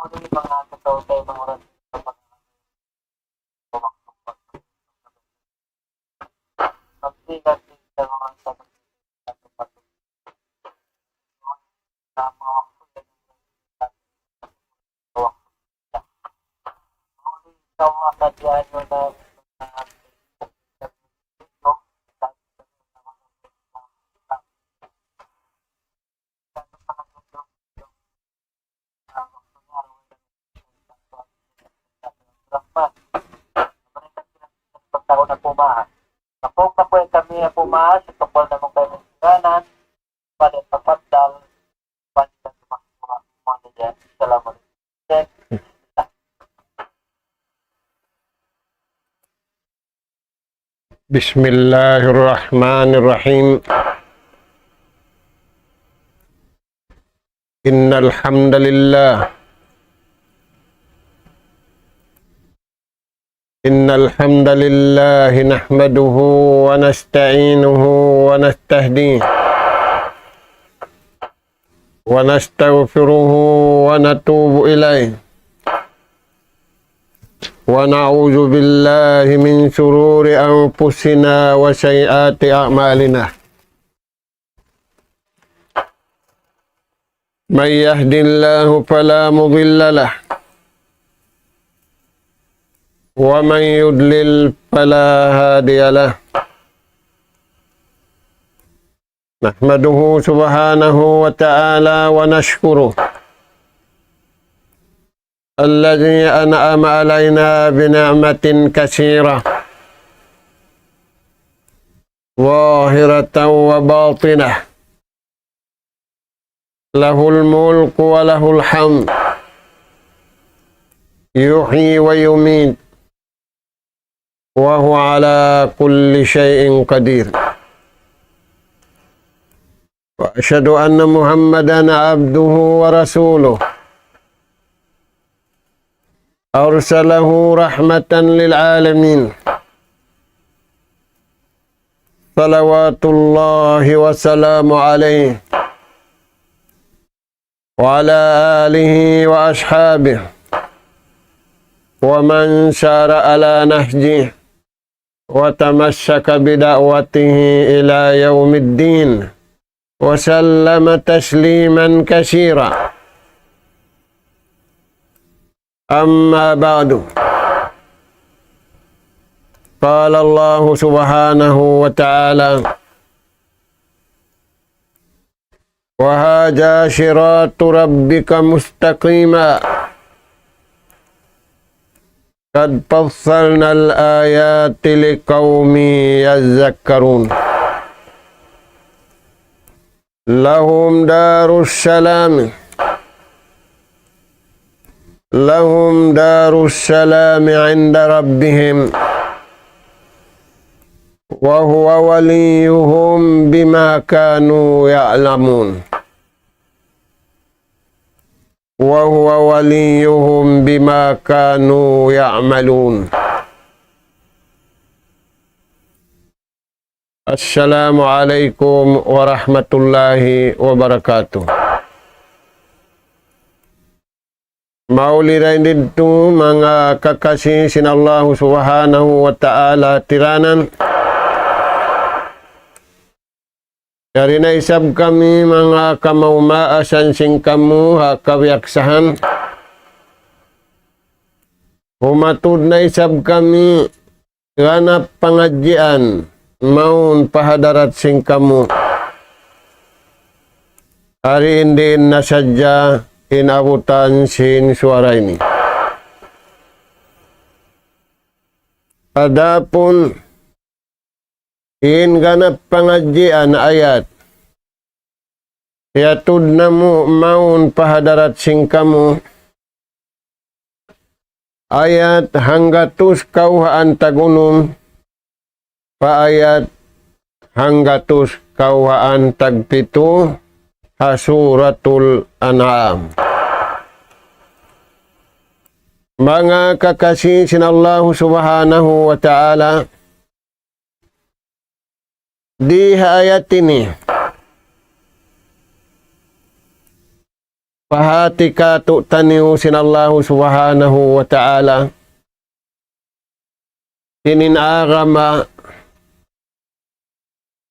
yung mga totoo tayo ng oras kapag pagsigat sa mga sagot sa mga waktu ikaw mga kadyan mo na pagkaroon na pumahan. Kapag na po kami na pumahan, ito po naman kayo ng sinanan, pada papadal, pada tumakbo mo na dyan. Salamat. Bismillahirrahmanirrahim. Innal hamdalillah nahmaduhu wa nasta'inuhu wa nastahdihi wa nastaghfiruhu wa natubu ilayh wa na'udzu billahi min shururi anfusina wa sayyiati a'malina. Man yahdihillahu fala mudilla lahu wa man yudlil fala hadiya lahu. Nahmaduhu subhanahu wa ta'ala wa nashkuruh alladhi an'ama alayna bi ni'matin katsirah zahiratan wa batinah. Lahul mulku wa lahul hamd yuhyi wa yumiit wa huwa ala kulli syai'in qadir. Wa asyhadu anna Muhammadan abduhu wa rasuluh arsalahu rahmatan lil alamin. Salawatullahi wa salamu alaihi wa ala alihi wa ashabihi wa man syara ala nahjihi wa tamassaka bida'watihi ila yaumiddin wa sallama tasliman katsira. Amma ba'du. Qala Allah subhanahu wa ta'ala wa hadha siratu rabbika mustaqima qad fassalna al-ayati liqaumin yadhakkarun. Lahum darus salam inda rabbihim wa huwa waliyuhum bima kanu ya'lamun. Wa huwa waliyuhum bima kanu ya'malun. Assalamualaikum warahmatullahi wabarakatuh. Maulidain dito mga kakasih sinallahu subhanahu wa ta'ala tiranan. Dari na isab kami mga kamaumaasan sing kamu hakawiyaksahan. Humatud na isab kami ganap pangadjian maun pahadarat sing kamu. Hari ini na sadya inabutan sin suara ini. Adapun in ganap pangadjian ayat yatud namu maun pahadarat sing kamu ayat hanggatus kauhaan tagunum pa ayat hanggatus kauhaan tagpitu hasuratul an'am. Mga kakasih sinallahu subhanahu wa ta'ala, di ayat ini pahati ka tu taniw sinallahu subhanahu wa ta'ala sininarama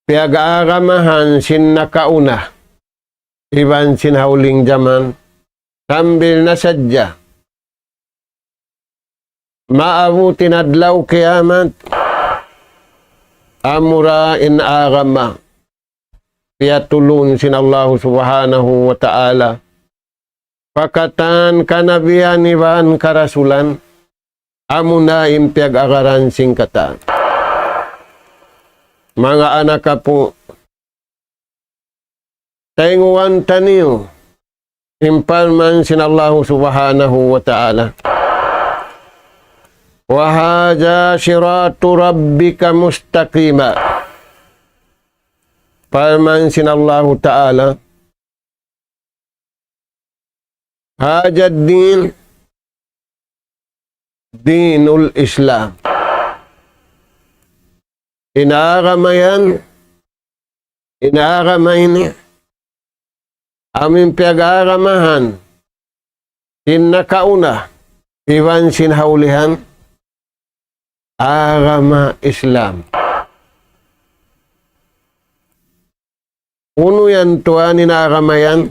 piag-aaramahan sin nakauna iban sinhauling zaman sambil nasadya maabutin adlaw kiamat amura in arama piatulun sinallahu subhanahu wa ta'ala pakatan kanabihan iban karasulan amuna impiag agaran singkatan. Mga anak ka po, tainguan taniyo, impalman sinallahu subhanahu wa ta'ala. Wahaja siratu rabbika mustaqima. Palman sinallahu ta'ala. Hajad din, dinul Islam. Inaaramayan, inaaramay aming pinag-aaramahan, nakauna, iwan sinhaulihan, arama Islam. Uno yan tuan inaaramayan,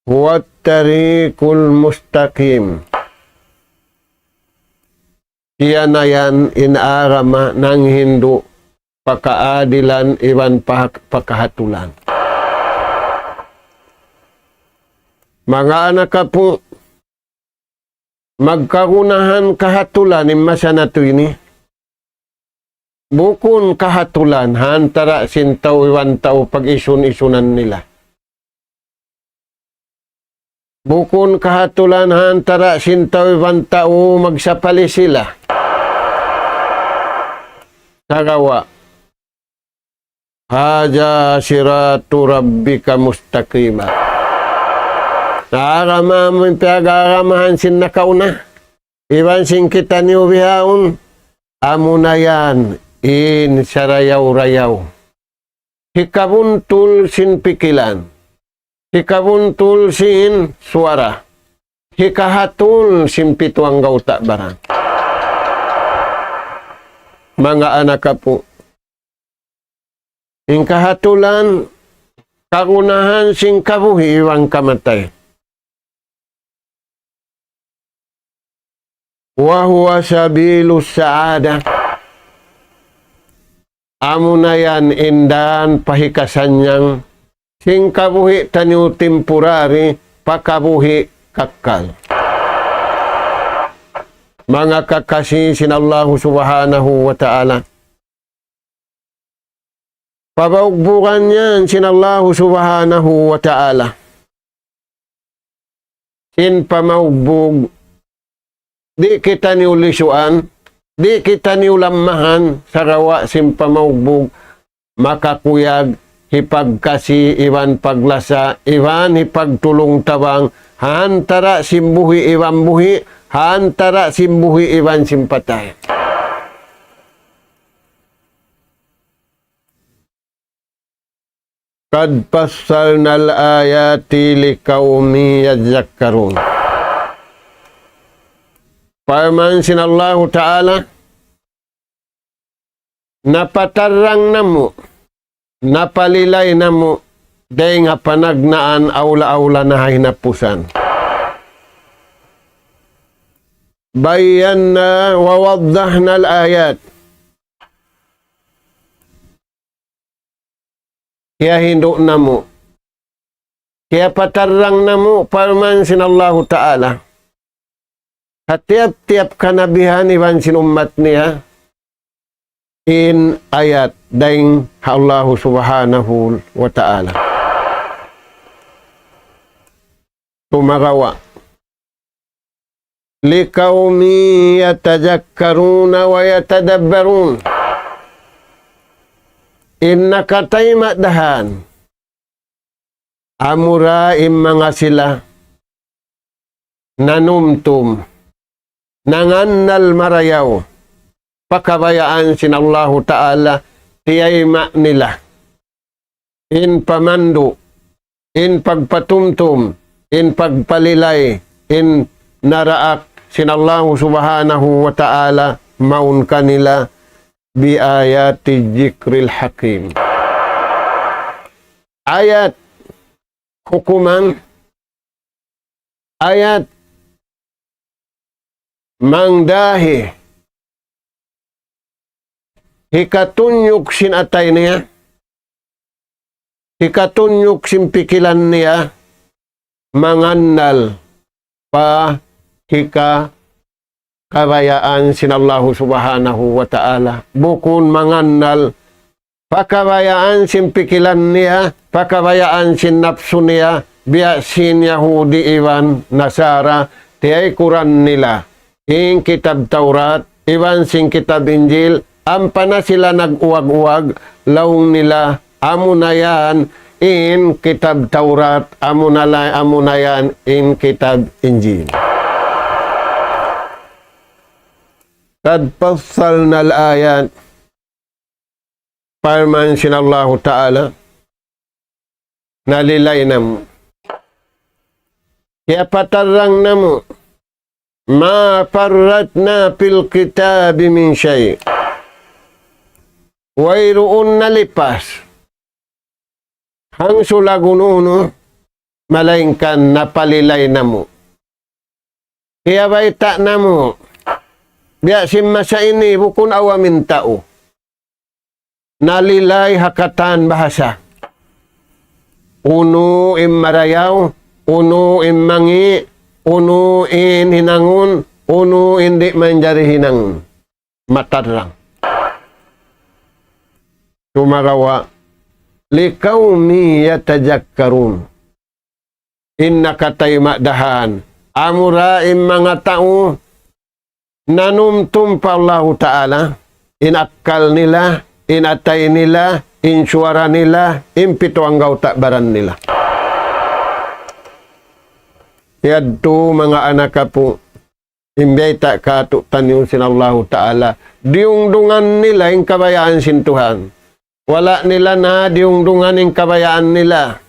huwat tarikul mustaqim. Siya na yan inaarama ng Hindu pakaadilan iwan pakahatulan. Mga anak ka po, magkarunahan kahatulan imasa na to ini. Bukun kahatulan, hantara sintaw iwan tao pag-isun-isunan nila. Bukun kahatulan hantara sintaw iwan tao magsapali sila. Sagawa. Haja siratu rabbika mustaqima. Naarama mo yung pinag-aaramahan sin nakauna. Iwan sin kita niyo bihaon. Amo na yan. In sarayaw-rayaw. Hikabuntul sin pikilan. Hikabuntul sin suara. Hikahatul sin pituang gauta barang. Mga anak ka po. Hingkahatulan, kagunahan sing kabuhi iwang kamatay. Wahuwa sabilus saada. Amo na yan indan pahikasan niyang sing kabuhi tanyo temporary, pakabuhi kakal. Mga kakasi sinallahu subhanahu wa ta'ala. Pabaugbukan yan sinallahu subhanahu wa ta'ala. Sin pamaugbog, di kita niulisuan, di kita niulamahan, sarawa sin pamaugbog, makakuyag, hipagkasi, iwan paglasa, iwan hipagtulong tabang, hantara simbuhi iwan buhi, hantara simbuhi iwan simpatay. Kad passalna al-ayati liqaumi yadhakkarun. Firman sinallahu ta'ala, napatarang namo, napalilay namo, day nga panagnaan aula-aula na hinapusan. Bayanna wa waddahna al-ayat. Kaya hindo namo. Kaya patarang namo, parman sinallahu ta'ala. At tiap-tiap kanabihan iwan sinummat niya, in ayat daing Allah subhanahu wa ta'ala. Tumagawa. Liqaumi yatadhakkaruna wa yatadabbarun. Inna katay madahan. Amura mga sila. Nanumtum. Nangannal marayaw. Pakabayaan sinallahu ta'ala. Tiyay nila. In pamandu. in pagpatumtum, in pagpalilay, in naraak sinallahu subhanahu wa ta'ala maun kanila bi ayati jikril hakim. Ayat hukuman, ayat mangdahi hikatunyuk sin atay niya, hikatunyuk sin pikilan niya, mangannal pa hika kabayaan sinallahu subhanahu wa ta'ala. Bukun mangannal pakabayaan sin pikilan niya, pakabayaan sin napsu niya, biya sin Yahudi iwan Nasara, tiyay Quran nila. In kitab Taurat, iwan sin kitab Injil, ampa na sila nag-uwag-uwag, laung nila, amo na yan, in kitab Taurat, amo na yan, in kitab Injil. Kad fassalna al-ayat, parman sinallahu ta'ala, nalilay na mo. Kaya patarang na mo, ma farratna fil kitabi min shay. Wayroon nalipas. Hang sulagununo, malaingkan napalilay na mo. Kaya baita na mo, biya simasa ini bukun awamin tao. Nalilay hakatan bahasa. Uno im marayaw, uno im mangi, uno in hinangun, uno hindi manjari hinangun. Matarang. Tumarawa, likawmi yatajakkarun. Inna katay makdahan. Amura im mga tao, nanumtum pa Allah Ta'ala, inakal nila, inatay nila, insuara nila, impito ang gauta baran nila. Yadto mga anak po, imbeta kato tanyo sinallahu ta'ala, diungdungan nila yung kabayaan sintuhan. Wala nila na diungdungan yung kabayaan nila.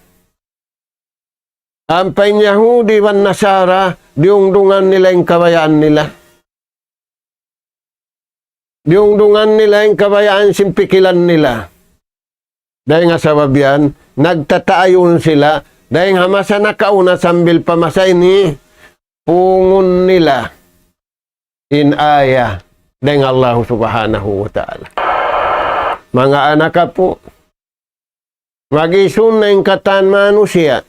Ampay Yahudi wan Nasara, diungdungan nila yung kabayaan nila. Diungdungan nila yung kabayaan simpikilan nila. Dahil nga sabab yan, nagtataayon sila, dahil nga masa nakauna sambil pamasay ni pungon nila in aya dahil Allah subhanahu wa ta'ala. Mga anak po, mag-isun na yung katan manusia.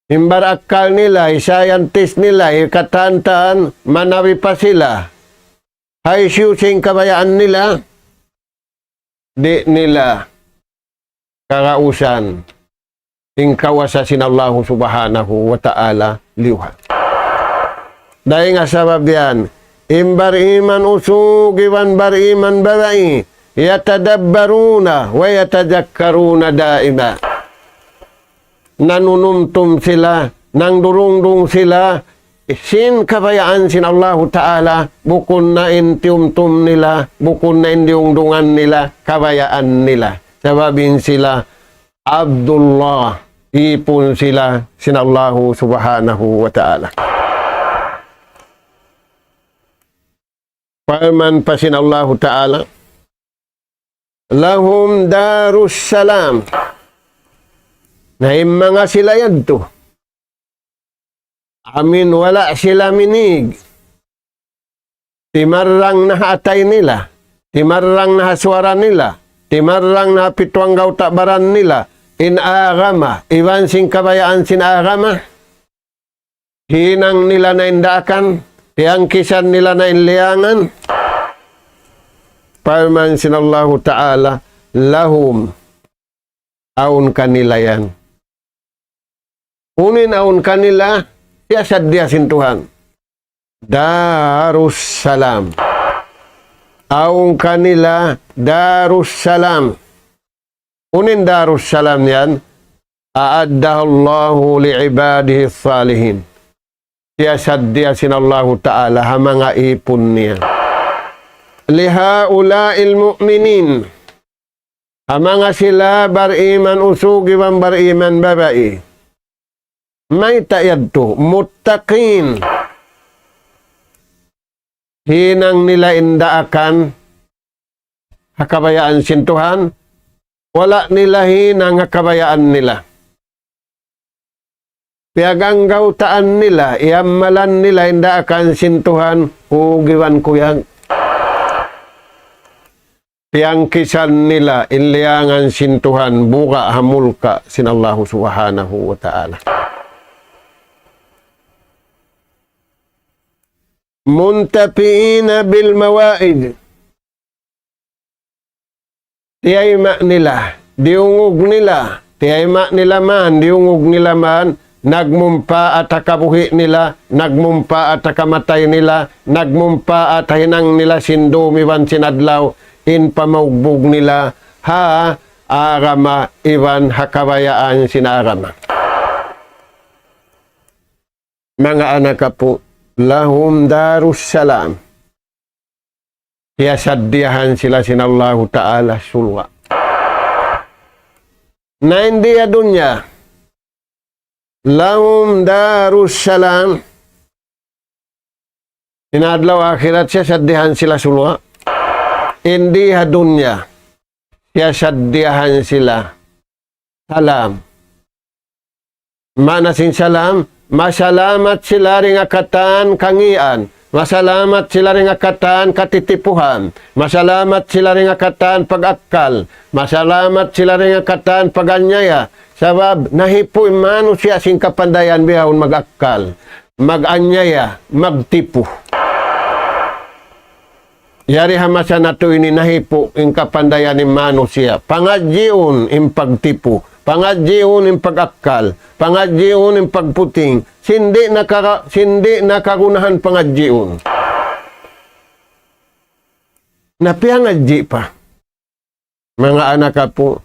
Imbarakal nila, scientist nila, katantaan, manawi pa sila. Hay siyusing kabayaan nila, di nila karausan ingkawasa sinallahu subhanahu wa ta'ala liuha. Dahil nga sabab yan, imbar iman usug iwan bar iman barai, yatadabbaruna wa yatajakkaruna daima. Nanunumtum sila, nang durungdung sila, sin kabayaan sin Allah Ta'ala, bukun na intiumtum nila, bukun na indiungdungan nila, kabayaan nila. Sababin sila, Abdullah, ipon sila sin Allah Subhanahu wa Ta'ala. Parman pa sin Allah Ta'ala, lahum darus salam. Na mga sila yadto. Amin wala sila minig. Timarang na atay nila. Timarang na haswara nila. Timarang na pitwang gauta baran nila. Inagama. Iwan sing kabayaan sinagama. Hinang nila na indakan. Tiangkisan nila na inliangan. Parman sinallahu ta'ala. Lahum. Aun kanila yan. Unin aun kanila, siyasad dia sintuhan. Darussalam. Aun kanila, Darussalam. Unin Darussalam yan, a'addahullahu li'ibadihi salihin. Siyasad dia sinallahu ta'ala, hamanga ipon niya. Lihaula'il mu'minin. Ang mga sila bariman usugi wan bariman babae. May tayad to, muttaqin. Hinang nila indaakan hakabayaan sintuhan, wala nila hinang hakabayaan nila. Piaganggaw taan nila, iamalan nila indaakan sintuhan, ugiwan kuyag. Piangkisan nila inliangan sintuhan buka hamulka sinallahu subhanahu wa ta'ala. Muntapiina bil mawaid. Tiyayma nila, diungog nila, tiyayma nila man, diungog nila man, nagmumpa at kabuhi nila, nagmumpa at kamatay nila, nagmumpa at hinang nila sindumiwan sinadlaw, in pamagbog nila, ha, arama, iwan, hakabayaan sinarama. Mga anak po, lahum darus salam. Kaya saddiyahan sila sinallahu ta'ala sulwa. Na hindi dunya, lahum darus salam. Inadlaw akhirat siya saddiyahan sila sulwa. Hindi dunya, siya saddiyahan sila salam. Manasin salam, masalamat sila ring akatan kangian. Masalamat sila ring akatan katitipuhan. Masalamat sila ring akatan pag-akal. Masalamat sila ring akatan pag-anyaya. Sabab nahipo imano siya sing kapandayan bihawon mag-akal, mag-anyaya, magtipu. Yari hamasa na to ini nahipo ing kapandayan imano siya. Pangadjiun im pagtipu. Pangadjiun im pag-akal. Pangadjiun im pagputing. Sindi nakagunahan pangadjiun. Napiangadji pa. Mga anak po,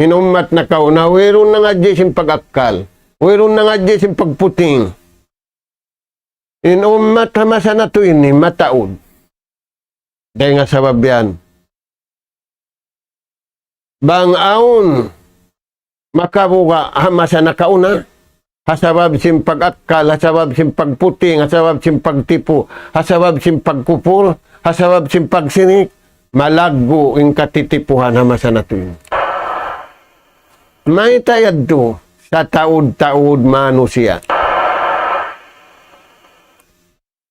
inumat na kauna, wiron na ngadji sim pag-akal. Wiron na ngadji sim pagputing. Inumat hamasa na to ini, mataod. Dahil nga sabab yan. Bangaon, makabuga hamasa na kauna. Hasabab sim pag-akal, hasabab sim pagputing, hasabab sim pagtipu, hasabab sim pagkupul, hasabab sim pagsinik, malaggo ang katitipuhan hamasa na ito. May tayad to sa taod-taod manusia.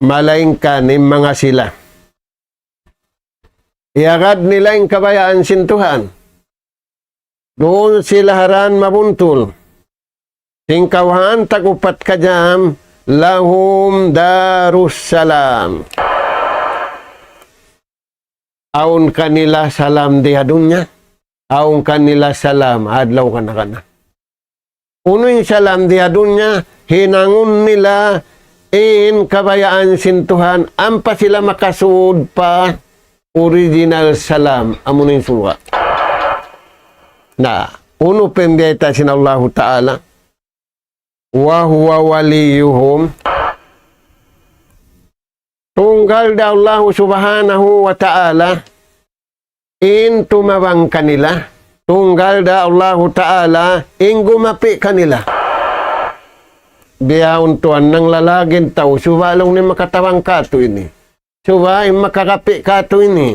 Malaingkan ng mga sila. Iagad nila yung kabayaan sintuhan. Doon sila haran mabuntul. Singkawahan tagupat kajam, lahum darus salam. Aun kanila salam di adunya, aun kanila salam adlaw kana. Uno yung salam di adunya, hinangun nila in kabayaan sintuhan, ampa sila makasud pa original salam, amunin surga. Na, uno pembeta sinallahu ta'ala, wa huwa waliyuhum. Tunggal da Allah subhanahu wa ta'ala in tumawang kanila. Tunggal da Allah ta'ala in gumapi kanila. Biyaon tuan ng lalagin tao, subalong ni makatawang kato ini. Suba yung makakapi kato ini.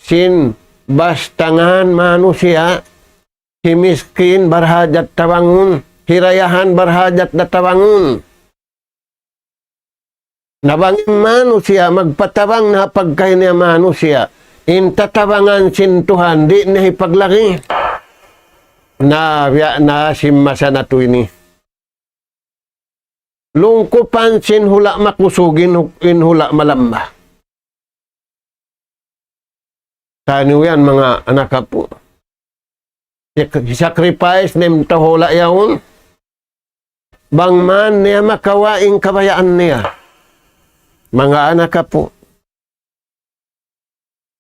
Sin bastangan manusia, si miskin barhajat tawangun. Hirayahan barhajat na tawangun. Nabangin manusia, magpatawang na pagkay niya manusia. In tatawangan sintuhan, di na ipaglaki. Na simasa na to ini. Lungkupan sin hula makusugin, in hula malamba. Taniw yan mga anak po. Sacrifice nem tahula yaon. Bangman niya makawaing kabayaan niya. Mga anak po.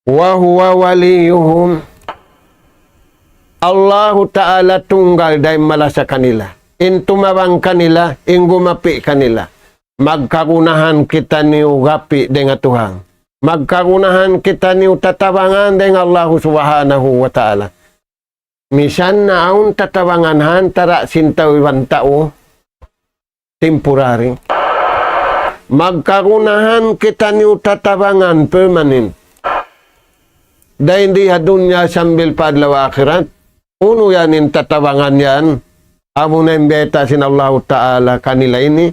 Wa huwa waliyuhum. Allahu Ta'ala tunggal dahil mala sa kanila. In tumawang kanila, in gumapi kanila. Magkagunahan kita ni ugapi dengan Tuhan. Magkagunahan kita ni tatawangan dengan Allah Subhanahu wa Ta'ala. Misan na aun tatawangan hantara sintawiwan tao, temporary. Magkarunahan kita niyo tatawangan permanent. Dahil di dunya sambil padlaw akhirat, uno yanin tatawangan yan, amo na imbeta sin Allah Ta'ala kanila ini,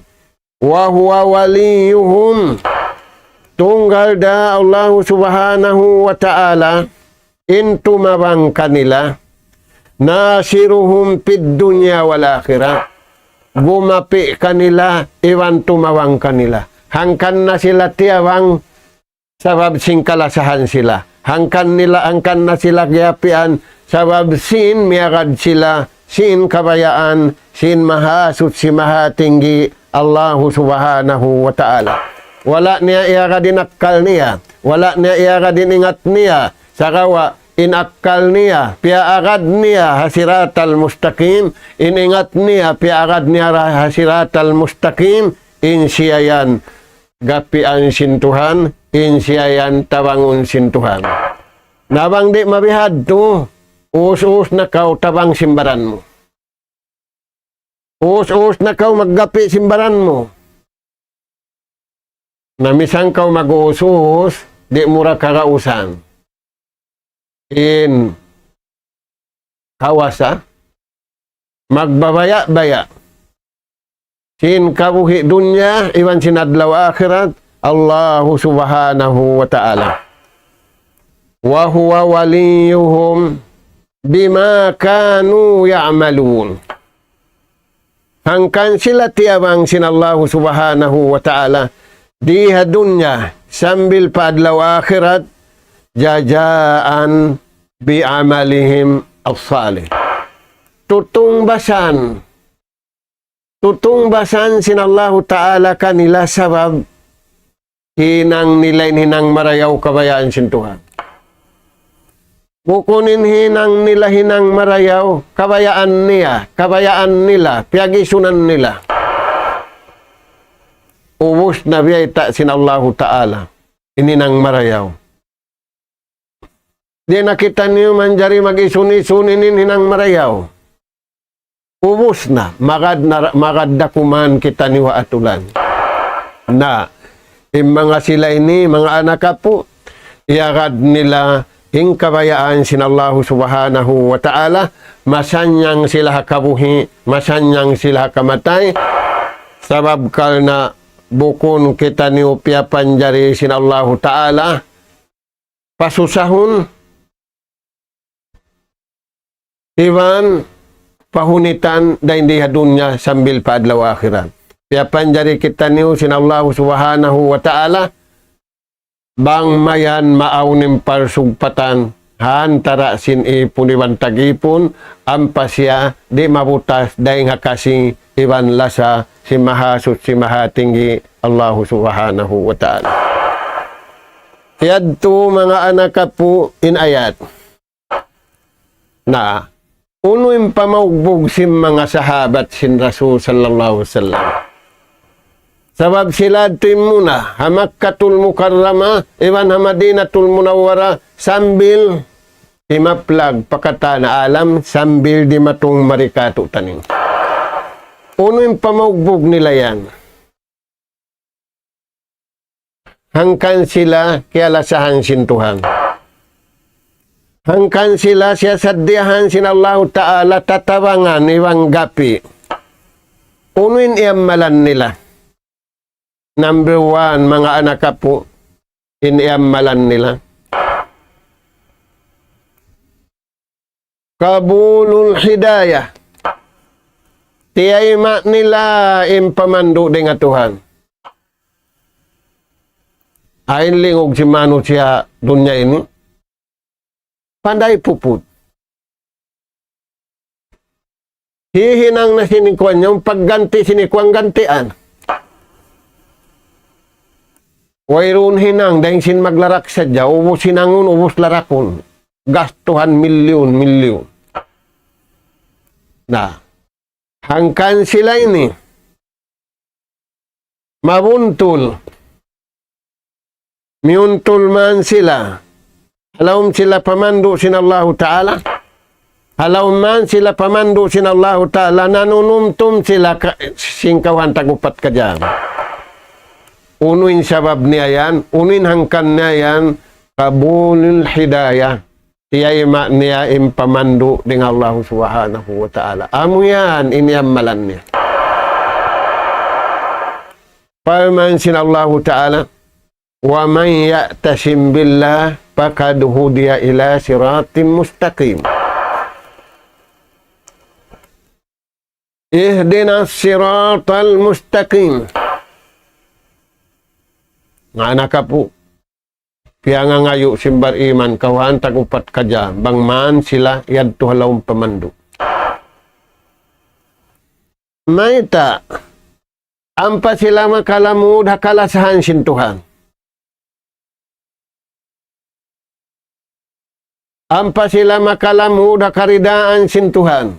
wa huwa waliyuhum. Tunggal da Allah Subhanahu wa Ta'ala, intumawang kanila, nasiruhum pid dunya wal akhirah. Bumapi kanila, iwan tumawang kanila. Hangkan na sila tiyawang, sabab singkalasahan sila. Hangkan na sila giapian, sabab sin miagad sila, sin kabayaan, sin mahasut si mahatinggi Allah Subhanahu wa Ta'ala. Wala niya iyaga dinakal niya, wala niya iyaga diningat niya, sakawa inakkal niya, piaagad niya hasiratal mustaqim, iningat niya, piaagad niya hasiratal mustaqim, insiyayan gapian sintuhan, insiyayan tawangun sintuhan. Nabang di mabihad to, us-us na kau tabang simbaran mo. Us-us na kau maggapi simbaran mo. Namisang kau mag-us-us, di mura karausan. In kawasa, magbabaya-baya. Sin kabuhi dunya, iwan sinadlaw akhirat, Allah Subhanahu wa Ta'ala. Wa huwa waliyuhum bima kanu ya'malun. Hangkan sila tiyawang sin Allah Subhanahu wa Ta'ala, diha dunya, sambil padlaw akhirat, jajaan bi'amalihim as-salih. Tutungbasan sin Allah Ta'ala kanila sabab hinang nilay hinang marayaw kabayaan sintuhan. Bukunin hinang nila hinang marayaw kabayaan nila, piyagisunan nila. Ubus na biyayta sin Allah Ta'ala ininang marayaw. Di nakita niyo manjari mag-isuni-suninin hinang marayaw. Ubus na, magadakuman kita niwa atulan. Na, mga sila ini, mga anak po, iagad nila ing kabayaan sin Allah Subhanahu wa Ta'ala, masanyang sila kabuhi, masanyang sila kamatay, sabab kal na bukon kita niyo piapanjari sin Allah Ta'ala, pasusahon, iwan pahunitan da hindi dunya sambil paadlaw akhirat. Kaya panjari kita niyo sin Allah Subhanahu wa Ta'ala, bang mayan maaunim parsugpatan, hantara sin ipuniwan tagipon, ampasya di mabutas daing hakasi iwan lasa si mahasut si mahatinggi Allah Subhanahu wa Ta'ala. Yadto mga anak po inayat na uno'y pamaugbog sin mga sahabat sin Rasul sallallahu alaihi wasallam. Sabab sila tu'y muna, hamakkatul mukarrama, iwan hamadinatul munawwara, sambil imaplag pakata na alam, sambil di matong marikato taning. Uno'y pamaugbog nila yan. Hangkan sila kialasahan sintuhan. Hangkan sila siya sadyahan sin Allah Ta'ala tatawangan iwang gapi. Unuin iamalan nila. Number 1, mga anak po, iniamalan nila. Kabulul hidayah. Tiyayma nila impamandu dengan Tuhan. Ain lingog si manusia dunia ini. Pandai puput. Hihinang na sinikuan yung pagganti sinikuang gantian. Wairun hinang dahil sin maglarak sadya, ubos sinangun, ubos larakon. Gastuhan milyon. Na, hangkan sila ini, mabuntul, miuntul man sila, alam sila pamandu sin Allah Ta'ala, Halaw man sila pamandu sin Allah Ta'ala, nanunumtum sila singkawan tagupat ka dyan. Unuin sabab niya yan, unuin hangkan niya yan, kabulul hidayah. Tiyay niya impamandu dengan Allah Subhanahu wa Ta'ala. Amo yan, iniamalan niya. Firman sin Allah Ta'ala, wa man ya'tasim billah faqad hudiya ila siratim mustaqim. Ihdinas siratal mustaqim. Nga anak ka po, kaya nga ngayo simbar iman, kawan tagupat ka dyan, bangman sila yadto halawang pamandu. Maita, ampa sila makalamud hakalasahan sintuhan. Ampa sila makalamud hakaridaan sintuhan.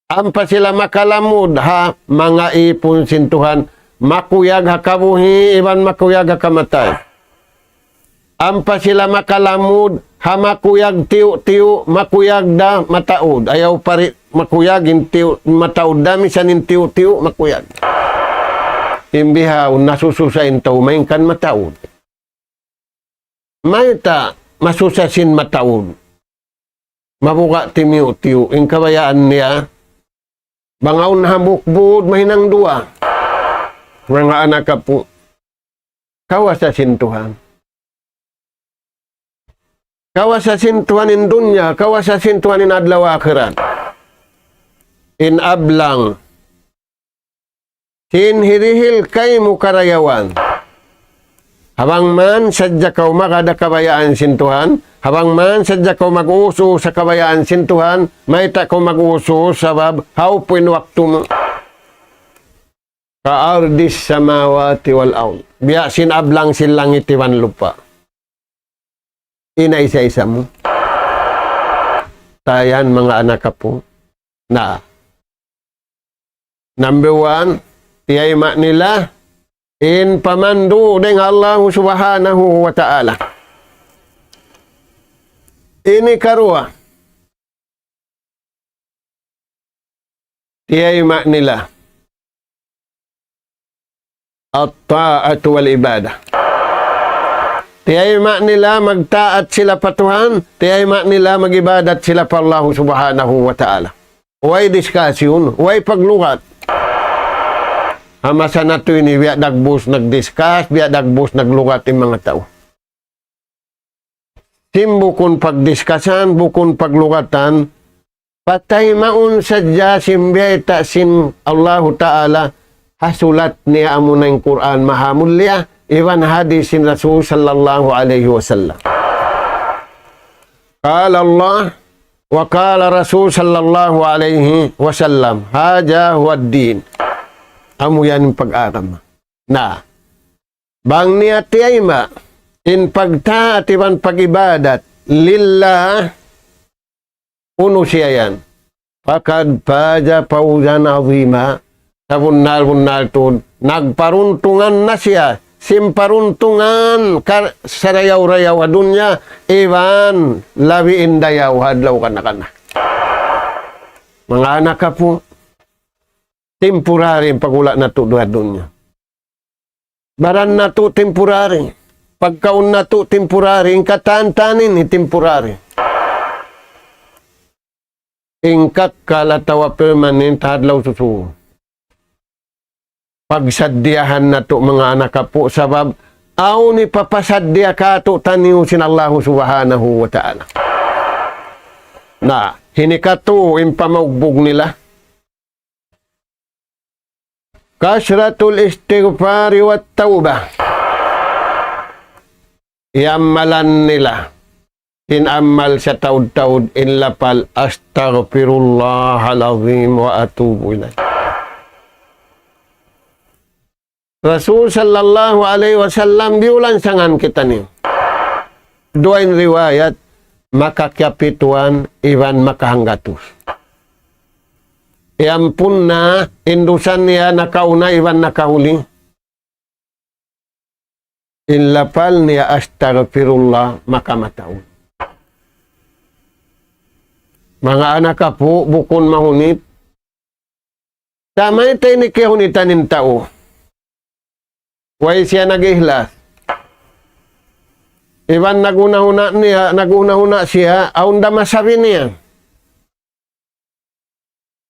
Ampa sila makalamud ha mga ipon sintuhan, makuyag hakabuhi, iban makuyag hakamatay. Ampa sila makalamud ha makuyag tiyo-tiyo, makuyag da mataod. Ayaw pari makuyagin tiyo mataod da, misanin tiyo-tiyo makuyag. Imbihaw nasususain tao may kan mataod. Mayta masusasin mataod. Mabuka timiyo-tiyo, in kabayaan niya, bangaw na habukbud, mahinang dua. Mga anak ka po, kawas sa sintuhan. Kawas sa sintuhan in dunya, kawas sa sintuhan in adlaw akhirat. In ablang, sinhirihil kay mo karayawan. Habang man sadya ka makada kabayaan sintuhan, habang man sadya ka mag-uso sa kabayaan sintuhan, may ta ko mag-uso sabab hawpin waktu mo. Kaardis samawati wal aul. Biya sinablang silang itiwan lupa. Inaisa-isa mo. Tayan mga anak ka po. Na. Number 1, tiyay nila in pamandu dengan Allah Subhanahu wa Ta'ala. Ini karua. Tiyay nila at-ta'atu wal ibadah. Tiyay nila magtaat sila patuhan, tiyay nila magibadat sila pa Allah Subhanahu wa Ta'ala. Huwag diskasyon, huwag paglukat. Amasa na ito ini, biya dagbus nagdiskas, biya dagbus naglugat yung mga tao. Sim bukon pagdiskasan, bukon paglugatan, patay maun sadya simbiya ita sim Allah Ta'ala, hasulat niya amo na yung Quran mahamulya, iwan hadisin Rasul sallallahu alaihi wasallam. Kala Allah, wa kala Rasul sallallahu alaihi wasallam, haja huwad din. Amo yan yung pag-aram. Na, bang niyati ay ma, in pagtaat iban pag-ibadat, lillah, uno siya yan. Pakad paja pauzan azima, sa bunal-bunal to, nagparuntungan na siya, simparuntungan, sarayaw-rayaw adunya, iban, labiin dayaw, hadlaw ka na. Mga anak ka po, temporary pagula na to doon niya. Baran na to temporary. Pagkaun na to temporary. Ang katantanin ni temporary. Ingkat kalatawa permanent hadlaw susunod. Pagsadyahan na to mga anak ka po sabab aw ni papasadya ka to taniw sin Allah Subhanahu wa Ta'ala. Na hinikato yung pamaugbog nila. Kasratul istighfari wat taubah. Iamalan nila. Inamal sa taud-taud inlapal astaghfirullahal azim wa atubu ilayh. Rasul sallallahu alaihi wasallam biulan sangan kita niyo. Duain riwayat makakyapituan iban makahanggatus. Iampun na, indusan niya nakauna, iban nakahuli. Inlapal niya astaghfirullah, makamataon. Mga anak ka po, bukon mahunit. Tamay tayo ni kihunitan ng tao. Way siya nag-ihlas. Iban naguna-huna siya, aunda masabi niya.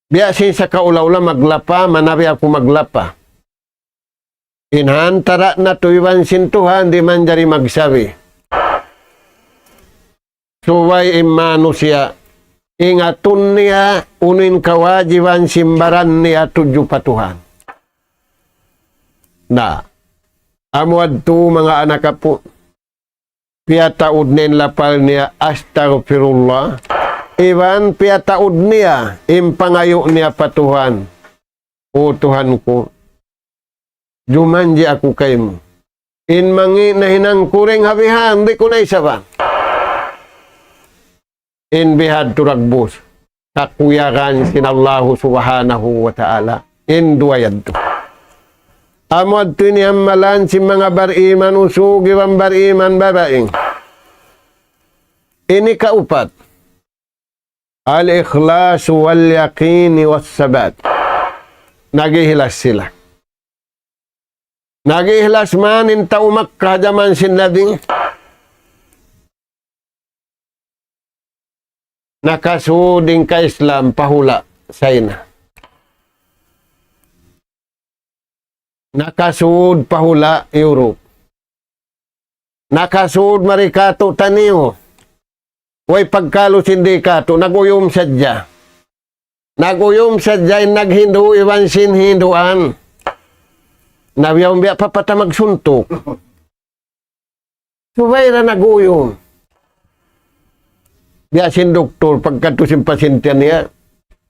Biya siya sa kaulaw-ula maglapa, manabi ako maglapa. Inhantara na to iban sintuhan, di man jari magsabi. Suway imano siya, ingatun niya, unin kawajiban simbaran niya tujuh patuhan. Na, amuad to mga anak po, piyataud nin lapal niya, astaghfirullah. Iban piyataud niya, impangayo niya patuhan. O Tuhan ko, jumanji ako kay mo. In mangi na hinang kuring habihan, di ko na isa ba? In bihad turagbos, kakuyakan sinallahu subhanahu wa ta'ala. In duwayad to. Amod to niyamalan si mga bariman usugi ang bariman babaeng. Ini kaupat. Al-ikhlas wal yaqini was sabat. Nagihilas sila. Nagihlas man in taumak kajaman sinabing nakasuding ka Islam pahula sa ina. Nakasud pahula Europe. Nakasud marikato taniyo. Way pagkalo sindikato naguyom sadya. Naguyom sadya naghindu iwan sinhinduan. Nabiyaw biya papata magsuntok. Subay na naguyom. Biya sin doktor, pagkatusin pasyente niya,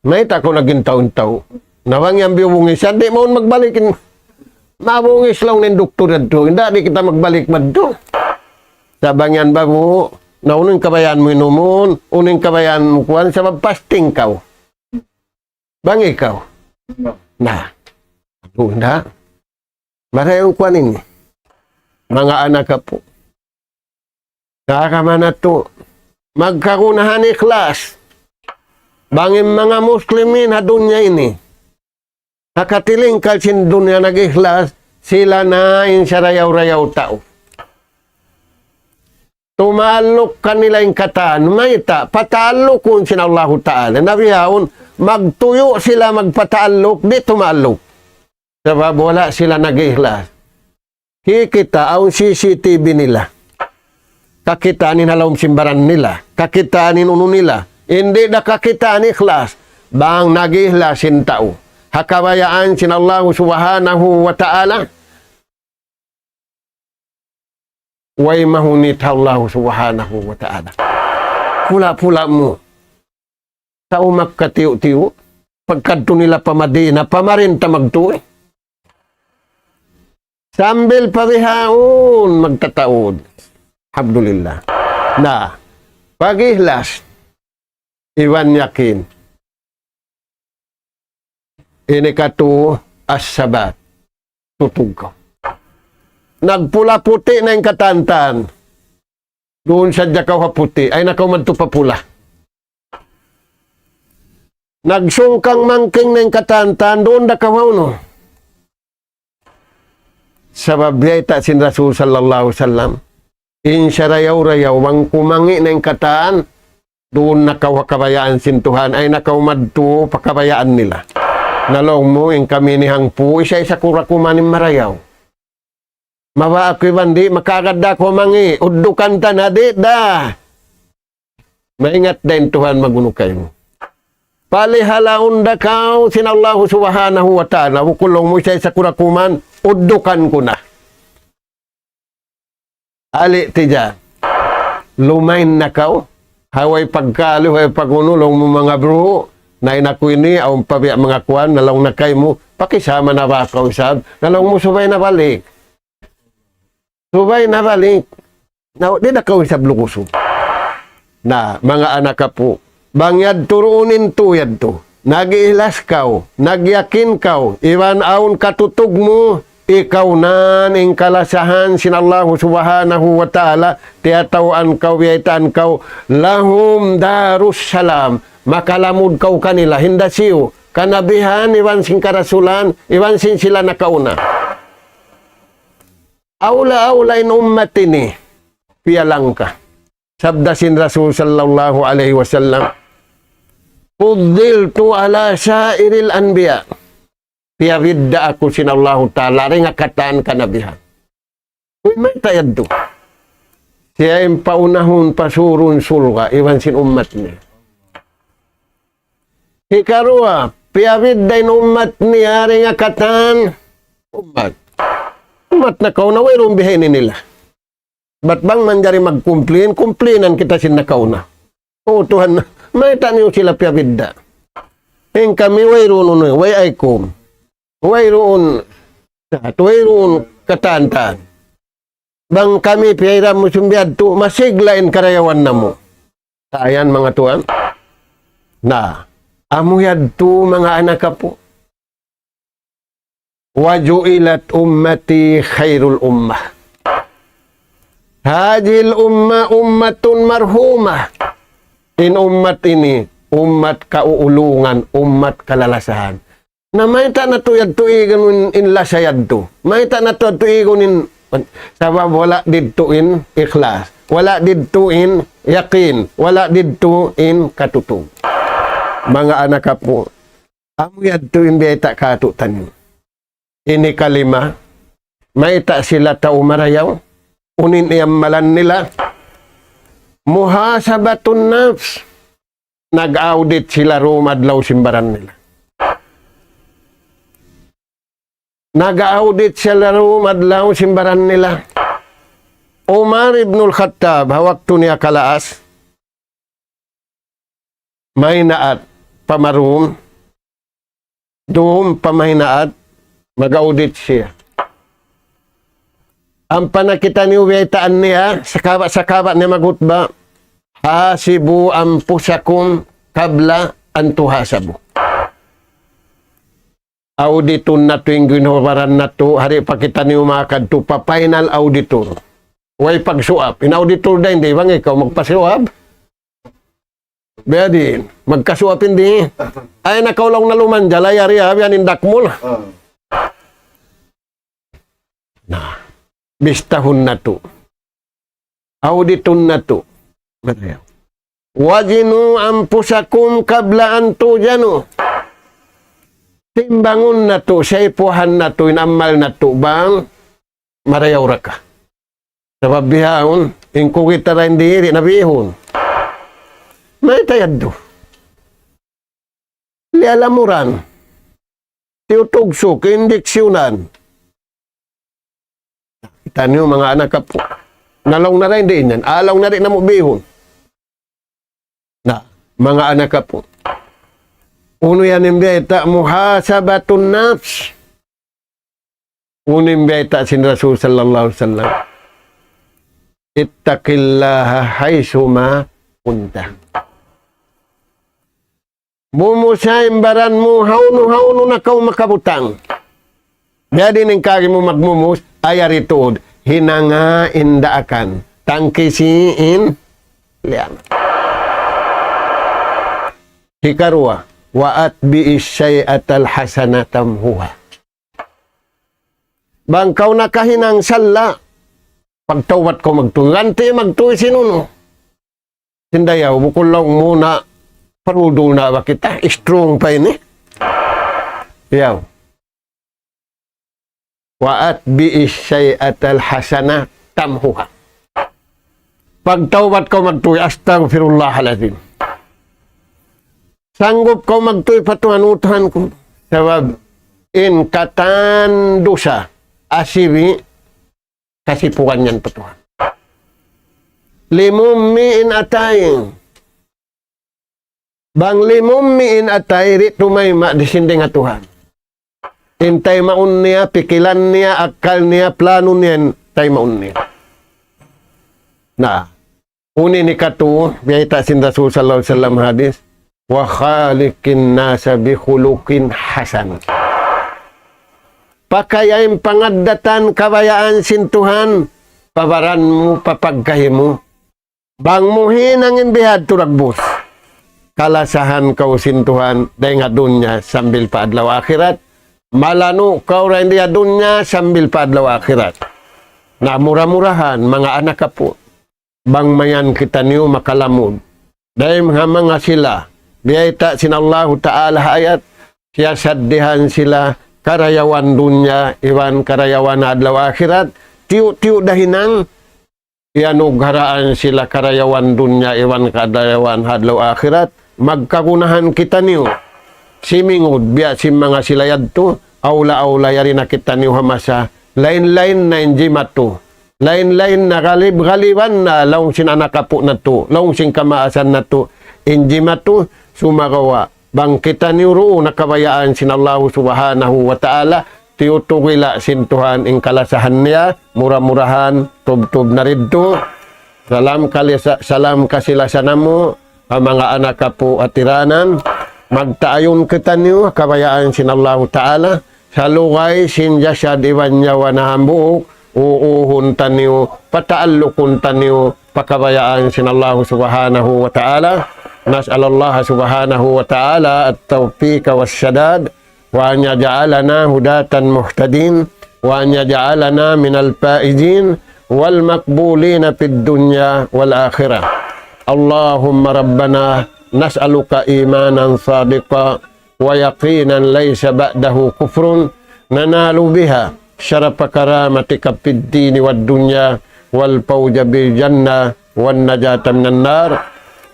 may tako naging taon-taon. Nawang yung biyubungis, hindi mo magbalikin. Mabungis lang ng doktor ito. Hindi kita magbalik maddo. Sabang yan ba mo, na unang kabayan mo inumon, unang kabayan mo kuwan, sa magpasting kaw. Bang ikaw? Na. Na. Marayong kuwanin. Mga anak ka po. Nakakaman na to. Magkakunahan ikhlas. Bangin mga Muslimin ha dunya ini. Nakatiling kalsin dunya nag-ikhlas. Sila na insarayaw-rayaw tao. Tumalok kanila yung kataan. Mayta, pataalok kung sinallahu ta'ala. Nabiyaon, magtuyo sila magpataalok, di tumalok. Sabab wala sila nag-ihlas. Kikita ang CCTV nila. Kakitaanin halawang simbaran nila. Kakitaanin uno nila. Hindi na kakitaan ikhlas. Bang nag-ihlasin tao. Hakabayaan sinallahu subhanahu wa ta'ala. Way mahunit Allah subhanahu wa ta'ala. Pula-pula mo. Sa umak katiyo-tiyo. Pagkadto nila pamadina, pamarinta magtuwi. Sambil pabihaon magtataod. Alhamdulillah. Na, pag-ihlas, iwan yakin. Ini katu as-sabat. Tutug ko. Nagpula puti na yung katantan. Doon sa jakaw haputi, ay nakaw magtupapula. Nagsungkang mangking na yung katantan, doon nakawaw no. Sabab niya ita sin Rasul sallallahu sallam. Insyarayaw-rayaw, wang kumangi na yung kataan, doon nakawakabayaan sin Tuhan, ay nakawmadto pakabayaan nila. Nalong mo, yung kami ni hangpu, isa-isa kurakumanin marayaw. Mawa ako'y bandi, makagada ko mangi, udukan ta na di, da. Maingat din Tuhan maguno kayo. Palihalaon da kao, sinallahu subhanahu wa ta'ala, ukulong mo isa-isa kurakuman, udukan ko na. Ali tija, lumain na kao, haway pagkalo, haway pagunulong mo mga bro, na inaku ini, ang pabiyak mga kuwan, nalong na kayo mo, pakisama na ba ako, sab, nalong mo subay na balik. Subay na balik. Na, di na kaw isab lukuso. Na, mga anak ka po, bangyad turunin tuyad to, nag-ihlas kaw, nagyakin kaw, iwan aun katutug mo, ikaw na ning kalasahan sinallahu subhanahu wa ta'ala, tiyatawan kaw, yaitan kaw, lahum darus salam, makalamod kau kanila, hinda siyo, kanabihan, iwan sing karasulan, iwan sing sila nakauna. Aula-aula in ummat ini, pialang ka. Sabdasin Rasul sallallahu alaihi wasallam, Fuddiltu ala syairil anbiya. Piyawidda ako sinallahu ta'ala, rin akataan kanabihan. Uy, may tayad to. Siya yung paunahon pasurun sulga, iwan sin ummat niya. Hikarua, piyawidda in ummat niya, rin akataan, ummat. Ummat na kauna, wairong bihinin nila. Ba't bang manjari magkumplin? Kumplinan kita sin nakauna. O Tuhan, may tanyo sila piyawidda. Yung kami, wairoon way aikom. Wairoon katantan. Bang kami piyayra mo sumbiad to, masiglain karayawan na mo. Ayan mga tuan. Na, amuyad to mga anak ka po. Wajuilat ummati khairul ummah. Hadil ummatun marhumah. In ummat ini, ummat kauulungan, ummat kalalasahan. Na may ta na tuyad tuigan in lasayad to. May ta na tuigan in sabab wala didto in ikhlas. Wala didto in yakin. Wala didto in katutog. Mga anak ka po, amuyad to in biyata katutan. Ini kalima, may ta sila tao marayaw. Unin iyamalan nila. Muhasabatun nafs. Nag-audit sila rumadlaw simbaran nila. Nag-audit sila rumadlaw simbaran nila. Umar ibnul Khattab, hawak to niya kalaas. May naat, pamarum. Doon pamahinaat, mag-audit siya. Ang panakita ni Uwetaan niya, sa kabat niya magutba, hasibu ampusakum kabla antuhasabu. Auditor na to yung ginawaran na to, hari pa kita ni umakad to, pa-final auditor. Way pagsuap. In-auditor na hindi, bang ikaw magpasuap? Bedi, magkasuap hindi. Ay, nakaulong na luman, jalay ari, yan indak mo na. Nah. Bistahun na to. Auditun na to. Wajinu ampusakum kabla antujanu. Timbangun na to, saipuhan na to, inamal na to, bang marayaw ka. Sabab bihahon, ingko kita rin diri na bihon. May tayad do. Lialamuran. Tiutugso, kindiksyonan. Kita niyo mga anak ka po. Nalaw na rin din yan. Alaw na rin na mo bihon. Na, mga anak ka po. Uno yan yung biyata, muhasabatun nafs. Uno yung biyata, sin Rasul sallallahu alaihi wasallam. Ittaqillaha haysuma punta. Bumusay baran mo, hauno na kau makabutang. Jadi ning kagi mo magmumus, ayaritod, hinanga indaakan, tangkisiin, liam. Hikarwa, waat biis syai'atal hasanatam huwa. Bangkaw na kahinang sala, pagtawat ko magtuwi, ganti magtuwi sinuno. Sindayaw, bukulong muna, parudol na ba kita, strong pa ini. Yaw. Waat biis syai'atal hasana tamhuha. Pagtawbat ko magtuwi, astaghfirullahaladzim. Sanggup ko magtuwi patuhanutuhan ko. Sabab, in katan dosa, asibi, kasipuan yan patuhan. Limummiin atay. Bang limummiin atay, rito may madisinding atuhan. Intay maun niya, pikilan niya, akal niya, plano niya, tay maun niya. Na, uni ni katu, biyayta sin Rasul sallallahu alaihi wasallam hadis, wa khaliqin nasa bi khuluqin hasan. Pakayain pangadatan kabayaan sin Tuhan, pabaran mo, papagkahi mo, bang muhin ang inbihad turagbos. kalasahan kau sintuhan dengan dunya sambil paadlaw akhirat. Malano kau rin dia dunya sambil paadlaw akhirat. Na murah-murahan mga anak kapo. Bang mayan kita niyo makalamod. Dahil mga sila. Biyaita sinallahu ta'ala ayat. Siya saddihan sila karayawan dunya iwan karayawan adlaw akhirat. Tiyo-tiyo dahinang. Ianugharaan sila karayawan dunya iwan karayawan adlaw akhirat. Magkagunahan kita niyo. Simingod biya si mga silayad to. Aula-aula yari na kita niyo hamasa. Lain-lain na injimat to. Lain-lain na galib-galiban na laong sinanakapo na to. Laong singkamaasan na to. Injimat to sumagawa. Bangkitan niyo roon na kabayaan sinallahu subhanahu wa ta'ala. Tiyutugila sintuhan ing kalasahan niya. Murah-murahan. Tub-tub na ridto. Salam kasilasan mo. Ang mga anak kapo at tiranan. Magtaayon kita niyo kabayaan sinallahu ta'ala. Sa lugay, sinjasad iwan niya wanahambuok, uuhun taniyo, pataalukun taniyo, pakabayaan sinallahu subhanahu wa ta'ala. Nas'alallah subhanahu wa ta'ala at-tawfiq wa syadad, wa an yaj'alana hudatan muhtadin, wa an yaj'alana minal faizin, wal makbulina fid dunya wal akhirah. Allahumma rabbana nas'aluka imanan sadiqa, ويقينا ليس بعده كفر ننال بها شرف كرامتك في الدين والدنيا والفوز بالجنة والنجاة من النار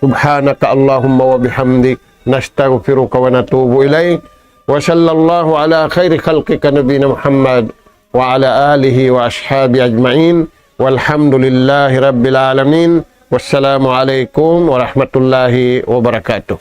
سبحانك اللهم وبحمدك نستغفرك ونتوب إليك وصلى الله على خير خلقك نبينا محمد وعلى آله وأصحابه أجمعين والحمد لله رب العالمين والسلام عليكم ورحمة الله وبركاته.